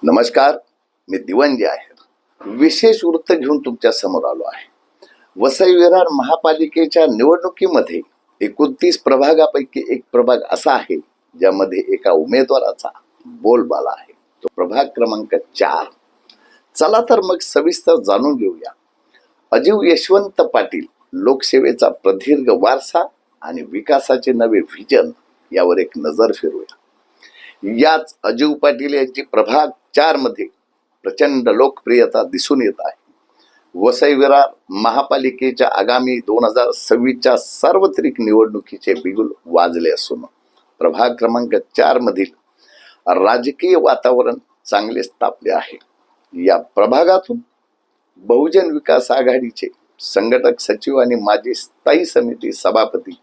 नमस्कार, मी दिवंजी आहे. विशेष वृत्त घेऊन तुमच्या समोर आलो आहे. वसई विरार महापालिकेच्या निवडणुकीमध्ये 29 प्रभागापैकी एक प्रभाग असा आहे ज्यामध्ये एका उमेदवाराचा बोलबाला आहे. तो प्रभाग क्रमांक 4. चला तर मग सविस्तर जाणून घेऊया. अजीव यशवंत पाटील लोकसेवेचा प्रदीर्घ वारसा आणि विकासाचे नवे व्हिजन यावर एक नजर फिरूया. याच अजीव पाटील यांची प्रभाग 4 मध्ये प्रचंड लोकप्रियता दिसून येत आहे. वसई विरार महापालिकेच्या आगामी 2026च्या सार्वत्रिक निवडणुकीचे बिगुल वाजले असून प्रभाग क्रमांक 4 मधील राजकीय वातावरण चांगले तापले आहे. या प्रभागातून बहुजन विकास आघाडीचे संघटक सचिव आणि माजी स्थायी समिती सभापती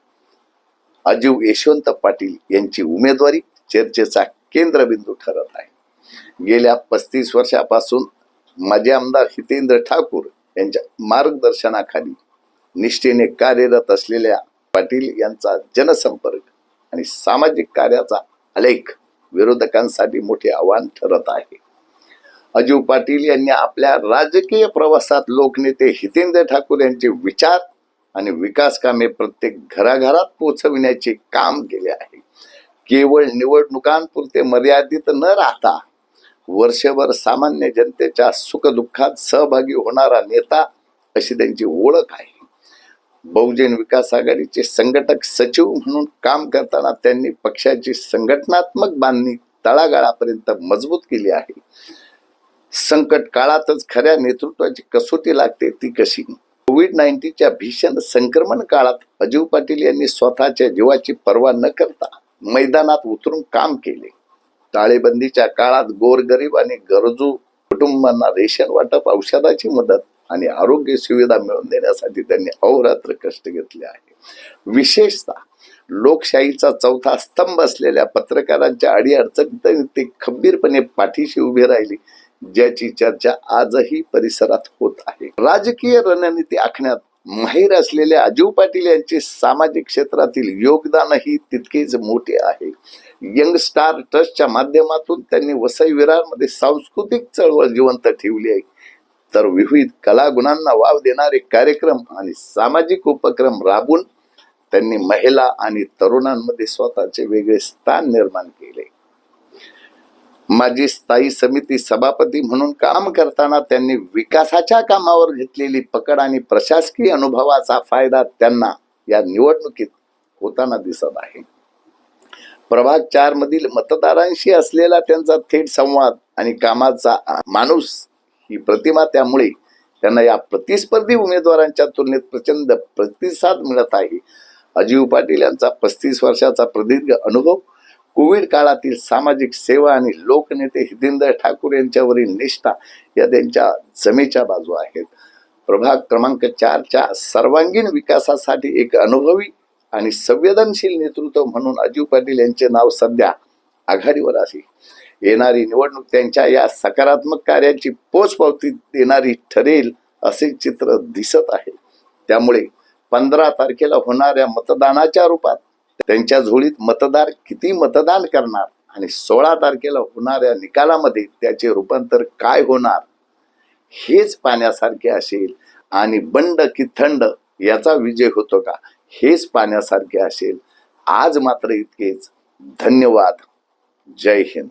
अजीव यशवंत पाटील यांची उमेदवारी चर्चेचा केंद्रबिंदू ठरत आहे. गेल्या 35 वर्षापासून माजी आमदार हितेंद्र ठाकूर यांच्या मार्गदर्शनाखाली निष्ठेने कार्यरत असलेल्या पाटील यांचा जनसंपर्क आणि सामाजिक कार्याचा आलेख विरोधकांसाठी मोठे आव्हान ठरत आहे. अजीव पाटील यांनी आपल्या राजकीय प्रवासात लोकनेते हितेंद्र ठाकूर यांचे विचार आणि विकास कामे प्रत्येक घराघरात पोहोचविण्याचे काम केले आहे. केवळ निवडणुकांपुरते मर्यादित न राहता वर्षभर सामान्य जनतेच्या सुखदुःखात सहभागी होणारा नेता अशी त्यांची ओळख आहे. बहुजन विकास आघाडीचे संघटक सचिव म्हणून काम करताना त्यांनी पक्षाची संघटनात्मक बांधणी तळागाळापर्यंत मजबूत केली आहे. संकट काळातच खऱ्या नेतृत्वाची कसोटी लागते ती कशी? कोविड-19च्या भीषण संक्रमण काळात अजीव पाटील यांनी स्वतःच्या जीवाची पर्वा न करता मैदानात उतरून काम केले. टाळेबंदीच्या काळात गोरगरीब आणि गरजू कुटुंबांना रेशन वाटप, औषधाची मदत आणि आरोग्य सुविधा मिळवून देण्यासाठी त्यांनी अहोरात्र कष्ट घेतले आहे. विशेषतः लोकशाहीचा चौथा स्तंभ असलेल्या पत्रकारांच्या अडीअडचणीत ते खंबीरपणे पाठीशी उभे राहिले, ज्याची चर्चा आजही परिसरात होत आहे. राजकीय रणनीती आखण्यात माहीर असलेल्या अजीव पाटील यांचे सामाजिक क्षेत्रातील योगदानही तितकेच मोठे आहे. यंग स्टार ट्रस्टच्या माध्यमातून त्यांनी वसई विरारमध्ये सांस्कृतिक चळवळ जिवंत ठेवली आहे, तर विविध कलागुणांना वाव देणारे कार्यक्रम आणि सामाजिक उपक्रम राबवून त्यांनी महिला आणि तरुणांमध्ये स्वतःचे वेगळे स्थान निर्माण केले. माजी स्थायी समिती सभापती म्हणून काम करताना त्यांनी विकासाच्या कामावर घेतलेली पकड आणि प्रशासकीय अनुभवाचा फायदा त्यांना या निवडणुकीत होताना दिसत आहे. प्रभाग 4 मधील मतदारांशी असलेला त्यांचा थेट संवाद आणि कामाचा माणूस ही प्रतिमा, त्यामुळे त्यांना या प्रतिस्पर्धी उमेदवारांच्या तुलनेत प्रचंड प्रतिसाद मिळत आहे. अजीव पाटील यांचा 35 वर्षाचा प्रदीर्घ अनुभव, कोविड काळातील सामाजिक सेवा आणि लोकनेते हितेंद्र ठाकूर यांच्यावरील निष्ठा या त्यांच्या जमेच्या बाजू आहेत. प्रभाग क्रमांक 4च्या सर्वांगीण विकासासाठी एक अनुभवी आणि संवेदनशील नेतृत्व म्हणून अजीव पाटील यांचे नाव सध्या आघाडीवर आहे. येणारी निवडणूक त्यांच्या या सकारात्मक कार्याची पोचपावती देणारी ठरेल असे चित्र दिसत आहे. त्यामुळे 15 तारखेला होणाऱ्या मतदानाच्या रूपात त्यांच्या झोळीत मतदार किती मतदान करणार आणि 16 तारखेला होणाऱ्या निकालामध्ये त्याचे रूपांतर काय होणार हेच पाहण्यासारखे असेल. आणि बंड की थंड याचा विजय होतो का हेच पाहण्यासारखे असेल. आज मात्र इतकेच. धन्यवाद. जय हिंद.